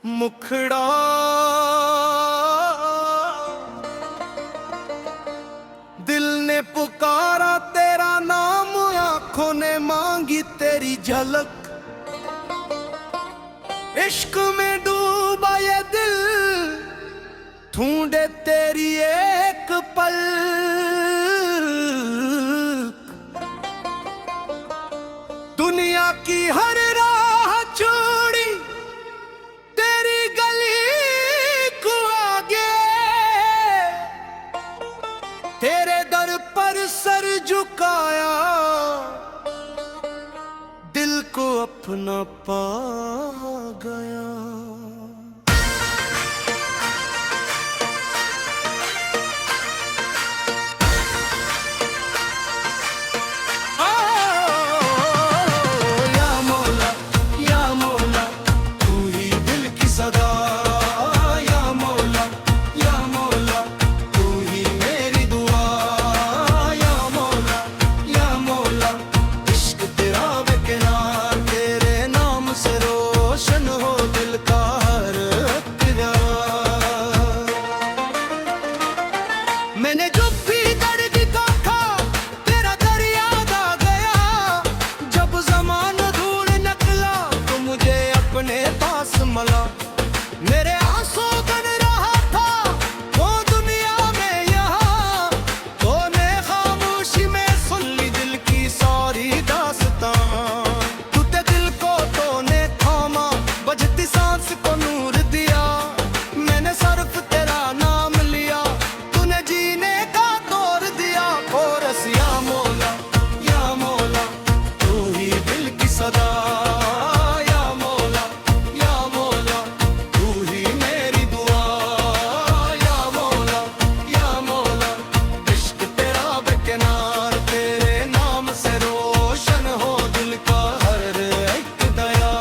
मुखड़ा दिल ने पुकारा तेरा नाम, आंखों ने मांगी तेरी झलक। इश्क में डूबा ये दिल ढूंढे तेरी एक पल। दुनिया की हर राह छोड़ी तेरी गली को आगे, तेरे दर पर सर झुकाया, दिल को अपना पा गया। मैंने जो भी दर्द देखा तेरा दर याद आ गया। जब ज़माना दूर निकला तो मुझे अपने पास मिला। मेरे आंसू बन रहा था वो दुनिया में यहाँ, तो मैं खामोशी में सुन ली दिल की सारी दास्तां। टूटे दिल को तूने थामा, बजती सांस को नूर दिया। मैंने सिर्फ तेरा नाम लिया, तूने जीने का तोड़ दिया। कोरस या मौला तू ही दिल की सदा। या मौला तू ही मेरी दुआ। या मौला इश्क तेरा बेकरार, तेरे नाम से रोशन हो दिल का हर एक दया।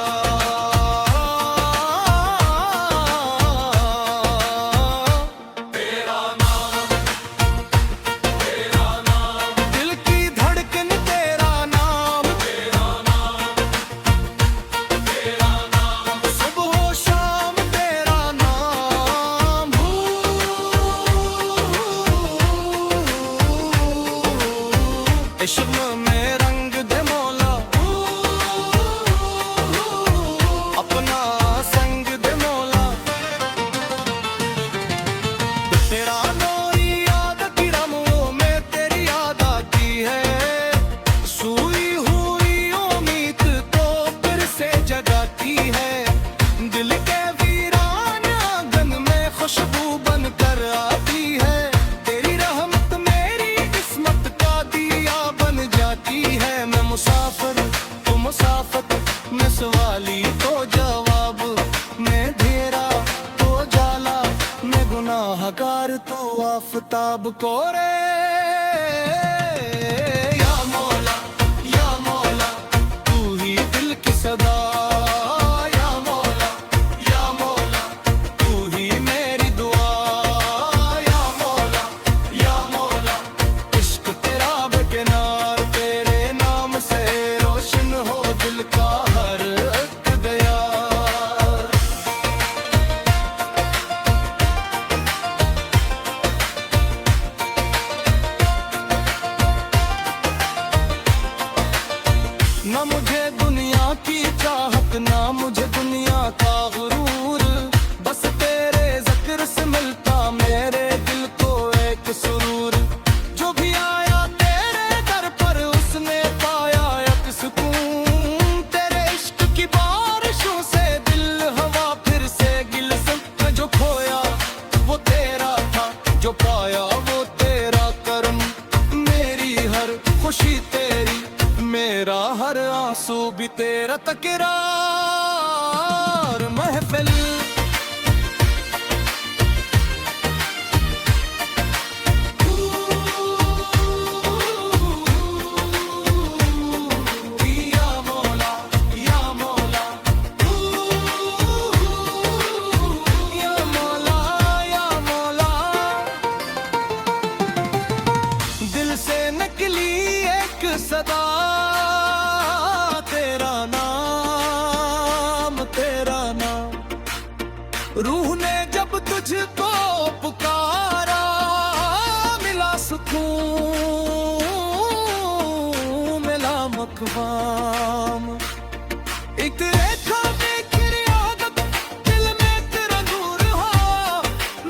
दिल की धड़कन तेरा नाम, सुबह हो शाम तेरा नाम। इश्क में रंग दे मौला, अपना संग दे मौला। तेरा नूरी याद की रमों में तेरी याद आती है। सोई हुई उम्मीद तो फिर से जगाती है। दिल के वीरान आंगन में खुशबू बन कर आती है। तेरी रहमत मेरी किस्मत का दिया बन जाती है। मैं मुसाफिर तो मुसाफत, मैं सवाली तो जवाब, मैं धेरा तो जाला, मैं गुनाहगार तो आफताब कोरे। या मौला तू ही दिल की सदा। या मौला तू ही मेरी दुआ। या मौला इश्क तेरा बेकरार, तेरे नाम से रोशन हो दिल का हर एक दया। ना मुझे दुनिया की चाहत, ना मुझे दुनिया का गुरूर, बस तेरे जिक्र से मिलता मेरे दिल को एक सुरूर। जो भी आया तेरे दर पर उसने पाया एक सुकून। तेरे इश्क की बारिशों से दिल हवा फिर से गिलसन। जो खोया वो तेरा था, जो पाया वो तेरा करम। मेरी हर खुशी तेरी, मेरा हर आंसू भी तेरा तकरार। महफिल दिल से निकली एक सदा, तेरा नाम रूह ने जब तुझको पुकारा मिला सुकून मिला मकवाम एक रेखा में तेरी आदत दिल में तेरा नूर हो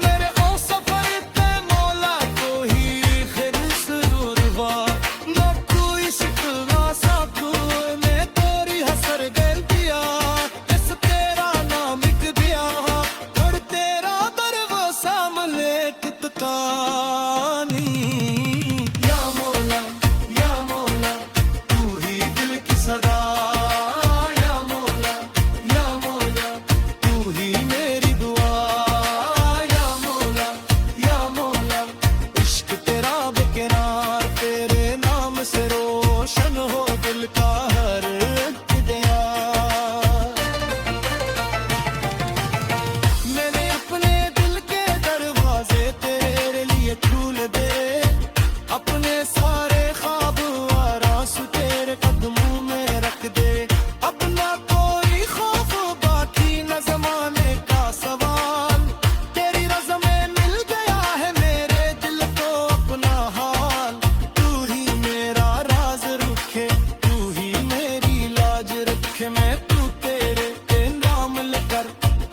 मेरे ओ सफर पे मौला को ही खैर सुरूर हो ना कोई शिकवा सा तूने तेरी हसर गैर दिया इस तेरा नाम लिख दिया और तेरा दरवा सामने तितकानी या मौला तू ही दिल की सदा या मौला तू ही मेरी दुआ या मौला इश्क तेरा बेकरार तेरे नाम से रोशन हो दिल का हर दिया मैंने अपने दिल के दरवाजे तेरे लिए खोल दे अपने सारे ख्वाब आराज़ तेरे कदमों में रख दे अब ना कोई खौफ बाकी न ज़माने का सवाल तेरी रज़ा में मिल गया है मेरे दिल को अपना हाल तू ही मेरा राज रखे तू ही मेरी लाज रखे मैं तू तेरे नाम लेकर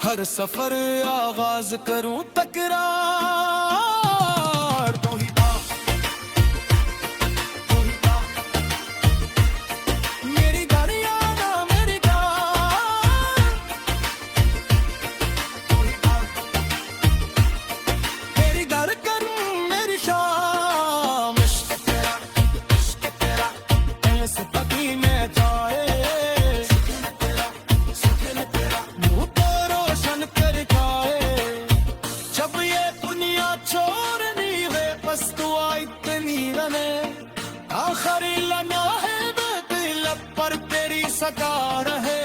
हर सफर आगाज करूं तकरार तू ही मेरी गाड़ियां ना मेरी तेरी घर करूं मेरी शाम इश्क तेरा ऐसे पति में जाए मुंह को रोशन कर जाए जब ये दुनिया छोड़नी है बस दुआ इतनी रहे आखिरी लम्हा है दिल पर तेरी सदा रहे